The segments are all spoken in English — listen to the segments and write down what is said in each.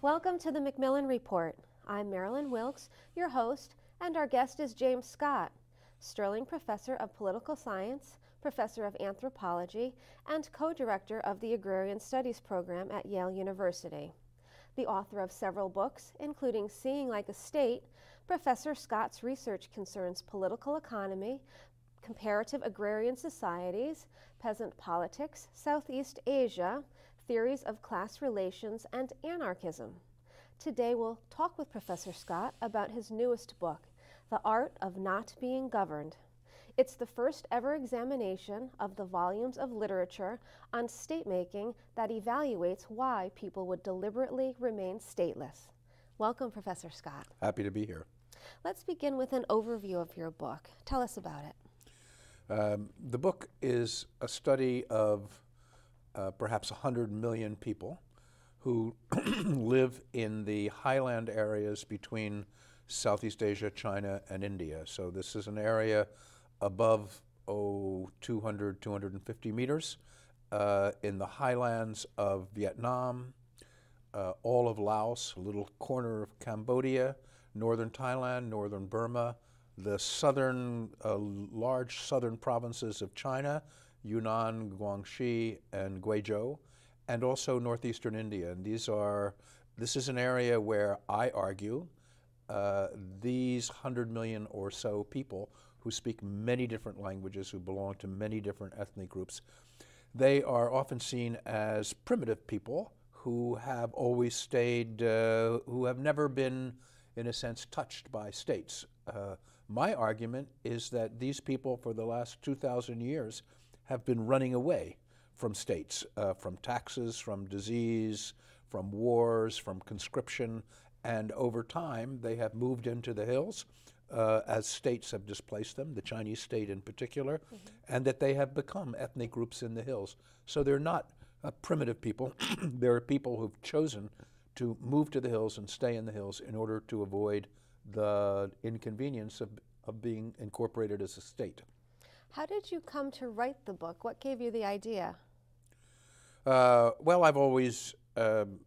Welcome to the Macmillan Report. I'm Marilyn Wilkes, your host, and our guest is James Scott, Sterling Professor of Political Science, Professor of Anthropology, and co-director of the Agrarian Studies program at Yale University. The author of several books, including Seeing Like a State, Professor Scott's research concerns political economy, comparative agrarian societies, peasant politics, Southeast Asia, theories of class relations, and anarchism. Today we'll talk with Professor Scott about his newest book, The Art of Not Being Governed. It's the first ever examination of the volumes of literature on state-making that evaluates why people would deliberately remain stateless. Welcome, Professor Scott. Happy to be here. Let's begin with an overview of your book. Tell us about it. The book is a study of perhaps 100 million people who live in the highland areas between Southeast Asia, China, and India. So this is an area above 200, 250 meters in the highlands of Vietnam, all of Laos, a little corner of Cambodia, northern Thailand, northern Burma, the southern, large southern provinces of China, Yunnan, Guangxi, and Guizhou, and also northeastern India. And this is an area where I argue these 100 million or so people who speak many different languages, who belong to many different ethnic groups, they are often seen as primitive people who have always stayed, who have never been, in a sense, touched by states. My argument is that these people for the last 2,000 years have been running away from states, from taxes, from disease, from wars, from conscription, and over time they have moved into the hills as states have displaced them, the Chinese state in particular, and that they have become ethnic groups in the hills. So they're not primitive people. They're people who've chosen to move to the hills and stay in the hills in order to avoid the inconvenience of being incorporated as a state. How did you come to write the book? What gave you the idea? Well, I've always, I'm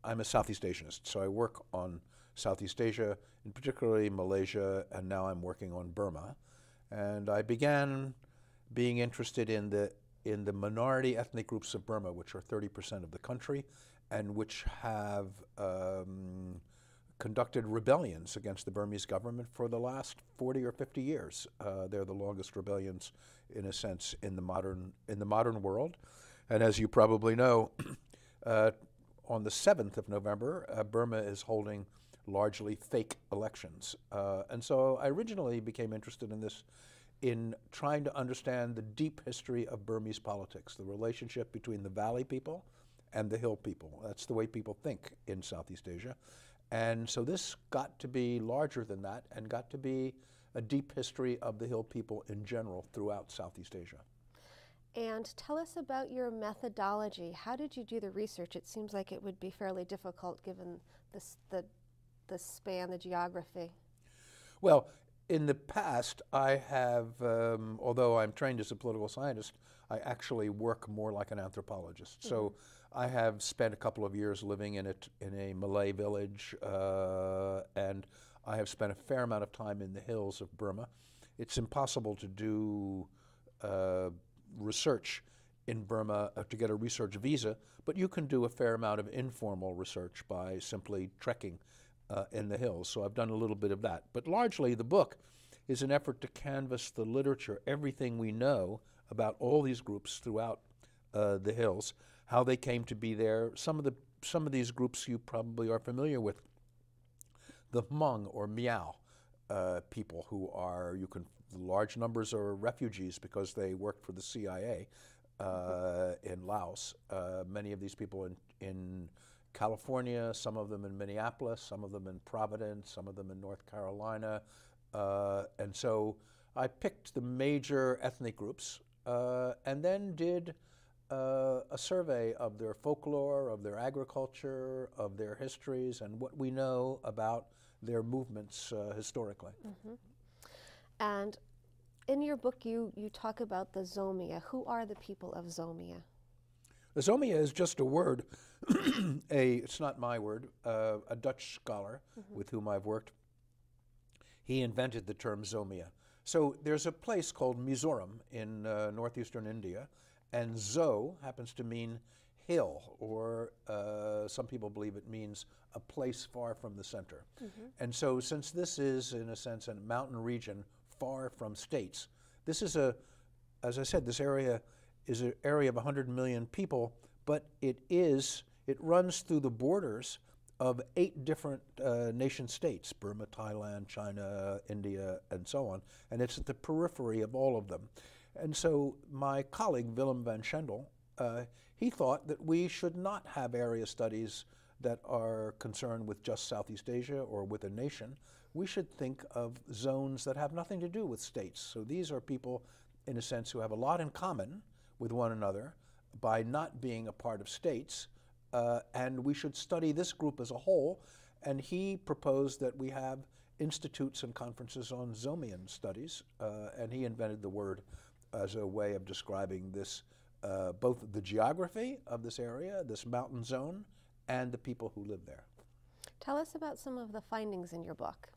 a Southeast Asianist, so I work on Southeast Asia, in particularly Malaysia, and now I'm working on Burma. And I began being interested in the minority ethnic groups of Burma, which are 30% of the country, and which have conducted rebellions against the Burmese government for the last 40 or 50 years. They're the longest rebellions, in a sense, in the modern world. And as you probably know, on the 7th of November, Burma is holding largely fake elections. And so I originally became interested in this, in trying to understand the deep history of Burmese politics, the relationship between the valley people and the hill people. That's the way people think in Southeast Asia. And so this got to be larger than that and got to be a deep history of the hill people in general throughout Southeast Asia. And tell us about your methodology. How did you do the research? It seems like it would be fairly difficult given the span, the geography. Well, in the past, I have, although I'm trained as a political scientist, I actually work more like an anthropologist. So I have spent a couple of years living in a Malay village, and I have spent a fair amount of time in the hills of Burma. It's impossible to do research in Burma to get a research visa, but you can do a fair amount of informal research by simply trekking in the hills. So I've done a little bit of that. But largely the book is an effort to canvass the literature, everything we know about all these groups throughout the hills, how they came to be there. Some of these groups you probably are familiar with. The Hmong or Miao people who are, large numbers are refugees because they worked for the CIA in Laos. Many of these people in California, some of them in Minneapolis, some of them in Providence, some of them in North Carolina. And so I picked the major ethnic groups and then did a survey of their folklore, of their agriculture, of their histories, and what we know about their movements historically. And in your book, you talk about the Zomia. Who are the people of Zomia? Zomia is just a word, it's not my word, a Dutch scholar with whom I've worked, he invented the term Zomia. So there's a place called Mizoram in northeastern India, and Zo happens to mean hill, or some people believe it means a place far from the center. And so since this is, in a sense, a mountain region far from states, this is as I said, this area is an area of 100 million people, but it runs through the borders of 8 different nation states, Burma, Thailand, China, India, and so on, and it's at the periphery of all of them. And so my colleague, Willem van Schendel, he thought that we should not have area studies that are concerned with just Southeast Asia or with a nation. We should think of zones that have nothing to do with states. So these are people, in a sense, who have a lot in common with one another by not being a part of states, and we should study this group as a whole. And he proposed that we have institutes and conferences on Zomian studies, and he invented the word as a way of describing this, both the geography of this area, this mountain zone, and the people who live there. Tell us about some of the findings in your book.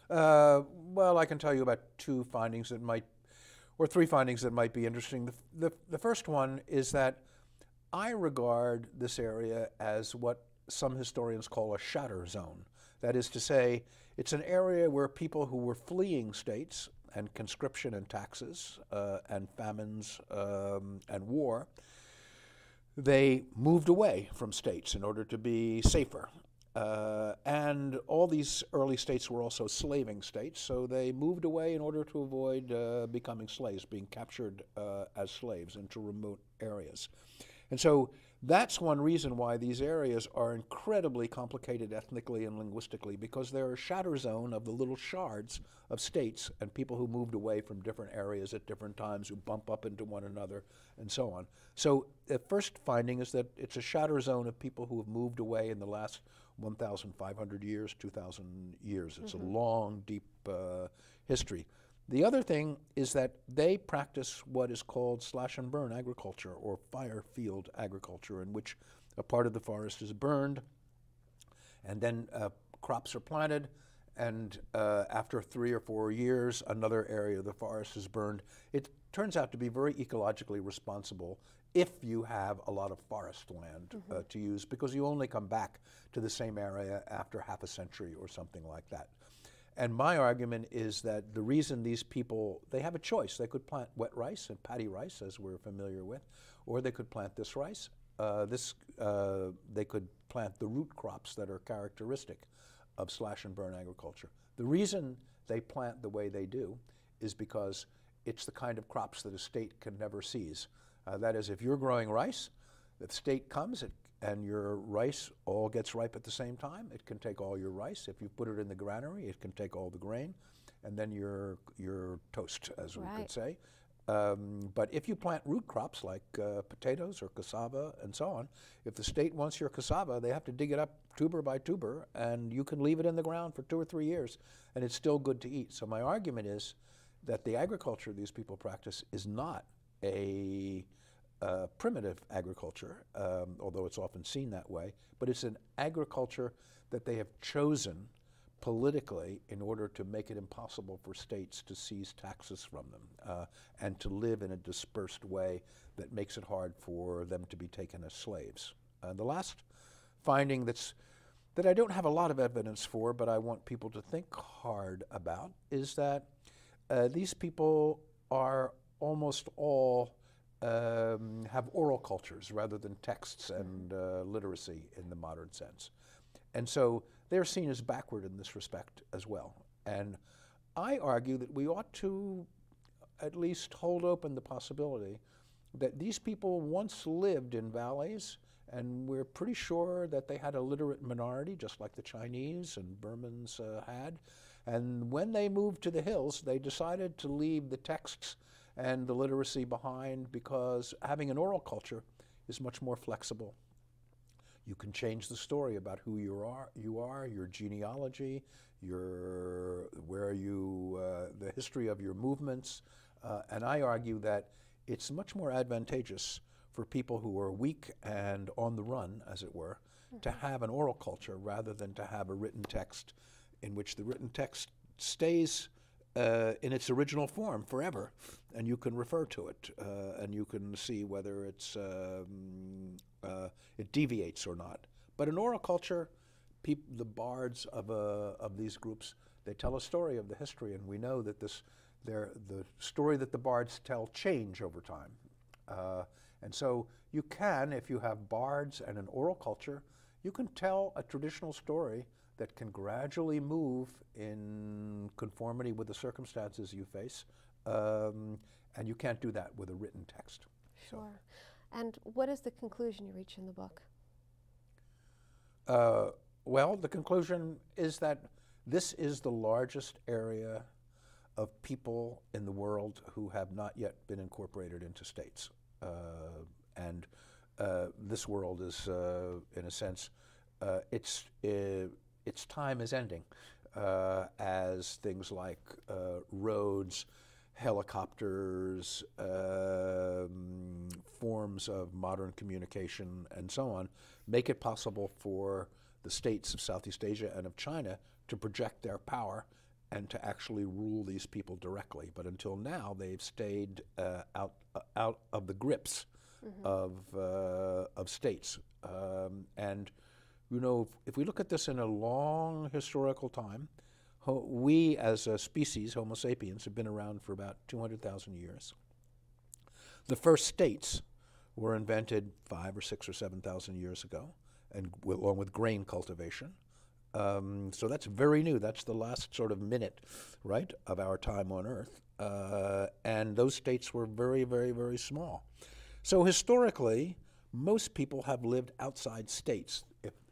Well, I can tell you about 2 findings that might, or 3 findings that might be interesting. The first one is that I regard this area as what some historians call a shatter zone. That is to say, it's an area where people who were fleeing states and conscription and taxes and famines and war, they moved away from states in order to be safer. And all these early states were also slaving states, so they moved away in order to avoid becoming slaves, being captured as slaves into remote areas. And so that's one reason why these areas are incredibly complicated ethnically and linguistically, because they're a shatter zone of the little shards of states and people who moved away from different areas at different times, who bump up into one another, and so on. So the first finding is that it's a shatter zone of people who have moved away in the last 1,500 years, 2,000 years. It's a long, deep history. The other thing is that they practice what is called slash and burn agriculture, or fire field agriculture, in which a part of the forest is burned and then crops are planted, and after 3 or 4 years another area of the forest is burned. It turns out to be very ecologically responsible if you have a lot of forest land to use, because you only come back to the same area after half a century or something like that. And my argument is that the reason these people, they have a choice. They could plant wet rice and paddy rice, as we're familiar with, or they could plant this rice. They could plant the root crops that are characteristic of slash and burn agriculture. The reason they plant the way they do is because it's the kind of crops that a state can never seize. That is, if you're growing rice, the state comes and your rice all gets ripe at the same time, it can take all your rice. If you put it in the granary, it can take all the grain, and then you're toast, as we could say. But if you plant root crops like potatoes or cassava and so on, if the state wants your cassava, they have to dig it up tuber by tuber, and you can leave it in the ground for 2 or 3 years, and it's still good to eat. So my argument is that the agriculture these people practice is not a primitive agriculture, although it's often seen that way, but it's an agriculture that they have chosen politically in order to make it impossible for states to seize taxes from them and to live in a dispersed way that makes it hard for them to be taken as slaves. The last finding that I don't have a lot of evidence for, but I want people to think hard about, is that these people are almost all have oral cultures rather than texts and literacy in the modern sense. And so they're seen as backward in this respect as well. And I argue that we ought to at least hold open the possibility that these people once lived in valleys, and we're pretty sure that they had a literate minority, just like the Chinese and Burmans had. And when they moved to the hills, they decided to leave the texts and the literacy behind, because having an oral culture is much more flexible. You can change the story about who you are, your genealogy, the history of your movements, and I argue that it's much more advantageous for people who are weak and on the run, as it were, to have an oral culture rather than to have a written text in which the written text stays in its original form forever, and you can refer to it, and you can see whether it deviates or not. But in oral culture, the bards of these groups, they tell a story of the history, and we know that the story that the bards tell change over time. And so you can, if you have bards and an oral culture, you can tell a traditional story that can gradually move in conformity with the circumstances you face, and you can't do that with a written text. Sure. So. And what is the conclusion you reach in the book? Well, the conclusion is that this is the largest area of people in the world who have not yet been incorporated into states. And this world is, in a sense, its time is ending as things like roads, helicopters, forms of modern communication, and so on, make it possible for the states of Southeast Asia and of China to project their power and to actually rule these people directly. But until now, they've stayed out of the grips of states. And you know, if we look at this in a long historical time, we as a species, Homo sapiens, have been around for about 200,000 years. The first states were invented 5 or 6 or 7,000 years ago, and along with grain cultivation. So that's very new. That's the last sort of minute, right, of our time on Earth. And those states were very, very, very small. So historically, most people have lived outside states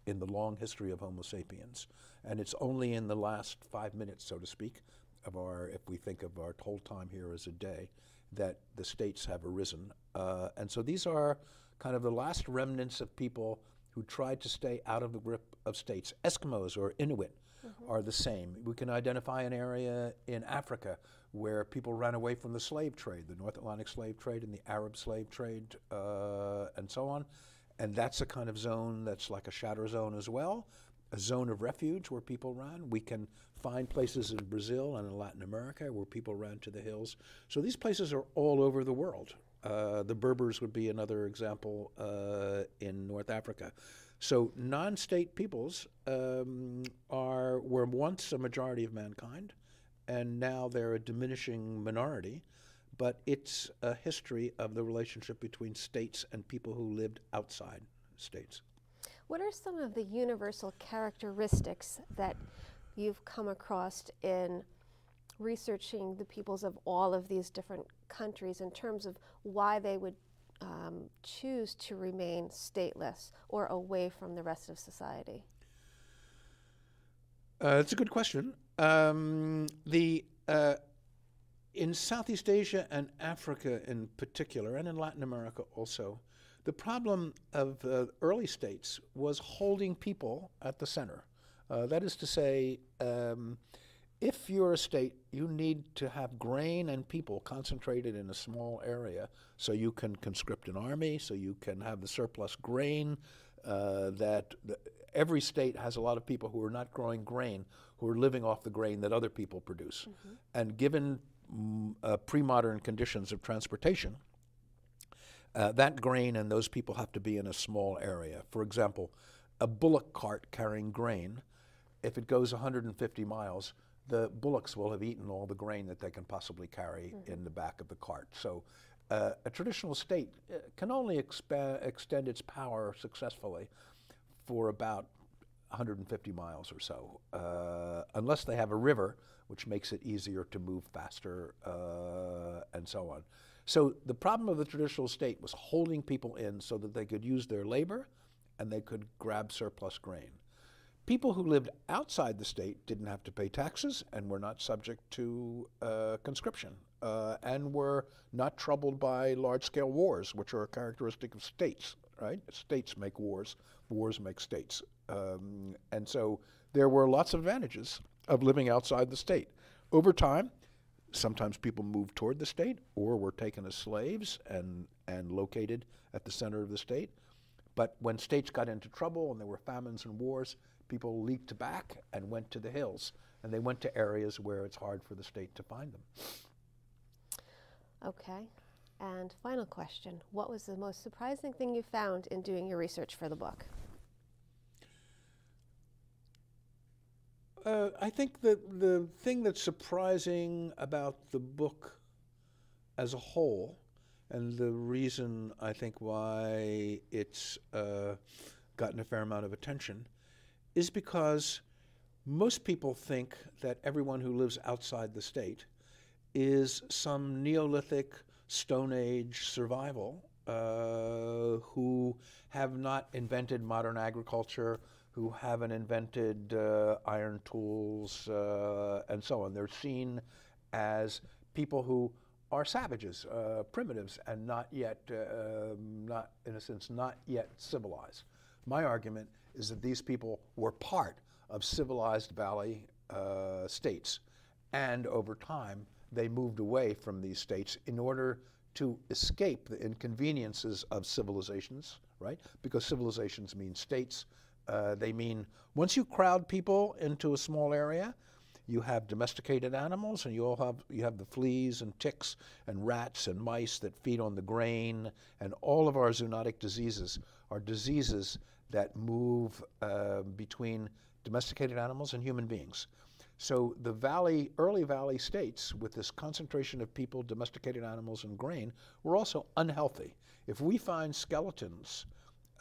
in the long history of Homo sapiens. And it's only in the last 5 minutes, so to speak, of if we think of our whole time here as a day, that the states have arisen. And so these are kind of the last remnants of people who tried to stay out of the grip of states. Eskimos or Inuit are the same. We can identify an area in Africa where people ran away from the slave trade, the North Atlantic slave trade and the Arab slave trade, and so on. And that's a kind of zone that's like a shadow zone as well, a zone of refuge where people ran. We can find places in Brazil and in Latin America where people ran to the hills. So these places are all over the world. The Berbers would be another example in North Africa. So non-state peoples were once a majority of mankind, and now they're a diminishing minority. But it's a history of the relationship between states and people who lived outside states. What are some of the universal characteristics that you've come across in researching the peoples of all of these different countries in terms of why they would choose to remain stateless or away from the rest of society? It's a good question. In Southeast Asia and Africa in particular, and in Latin America also, the problem of early states was holding people at the center. That is to say, if you're a state, you need to have grain and people concentrated in a small area so you can conscript an army, so you can have the surplus grain. Every state has a lot of people who are not growing grain, who are living off the grain that other people produce. And given pre-modern conditions of transportation, that grain and those people have to be in a small area. For example, a bullock cart carrying grain, if it goes 150 miles, the bullocks will have eaten all the grain that they can possibly carry in the back of the cart. So a traditional state can only extend its power successfully for about 150 miles or so, unless they have a river, which makes it easier to move faster, and so on. So the problem of the traditional state was holding people in so that they could use their labor and they could grab surplus grain. People who lived outside the state didn't have to pay taxes and were not subject to conscription, and were not troubled by large-scale wars, which are a characteristic of states, right? States make wars, wars make states. And so there were lots of advantages of living outside the state. Over time, sometimes people moved toward the state or were taken as slaves and located at the center of the state. But when states got into trouble and there were famines and wars, people leaked back and went to the hills. And they went to areas where it's hard for the state to find them. Okay. And final question. What was the most surprising thing you found in doing your research for the book? I think that the thing that's surprising about the book as a whole, and the reason I think why it's gotten a fair amount of attention, is because most people think that everyone who lives outside the state is some Neolithic, Stone Age survival who have not invented modern agriculture, who haven't invented iron tools, and so on. They're seen as people who are savages, primitives, and not yet, not in a sense, not yet civilized. My argument is that these people were part of civilized valley states, and over time they moved away from these states in order to escape the inconveniences of civilizations, right? Because civilizations mean states. They mean once you crowd people into a small area, you have domesticated animals, and you have the fleas and ticks and rats and mice that feed on the grain, and all of our zoonotic diseases are diseases that move between domesticated animals and human beings. So the early valley states, with this concentration of people, domesticated animals, and grain, were also unhealthy. If we find skeletons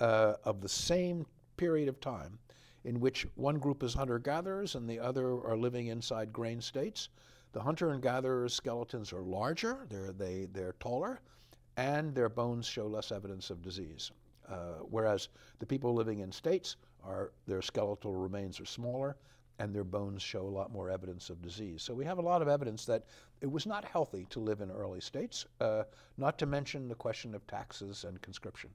of the same period of time in which one group is hunter-gatherers and the other are living inside grain states, the hunter and gatherer skeletons are larger, they're taller, and their bones show less evidence of disease. Whereas the people living in states, their skeletal remains are smaller, and their bones show a lot more evidence of disease. So we have a lot of evidence that it was not healthy to live in early states, not to mention the question of taxes and conscription.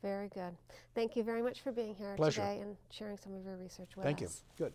Very good. Thank you very much for being here Pleasure. today and sharing some of your research with us. Thank you. Good.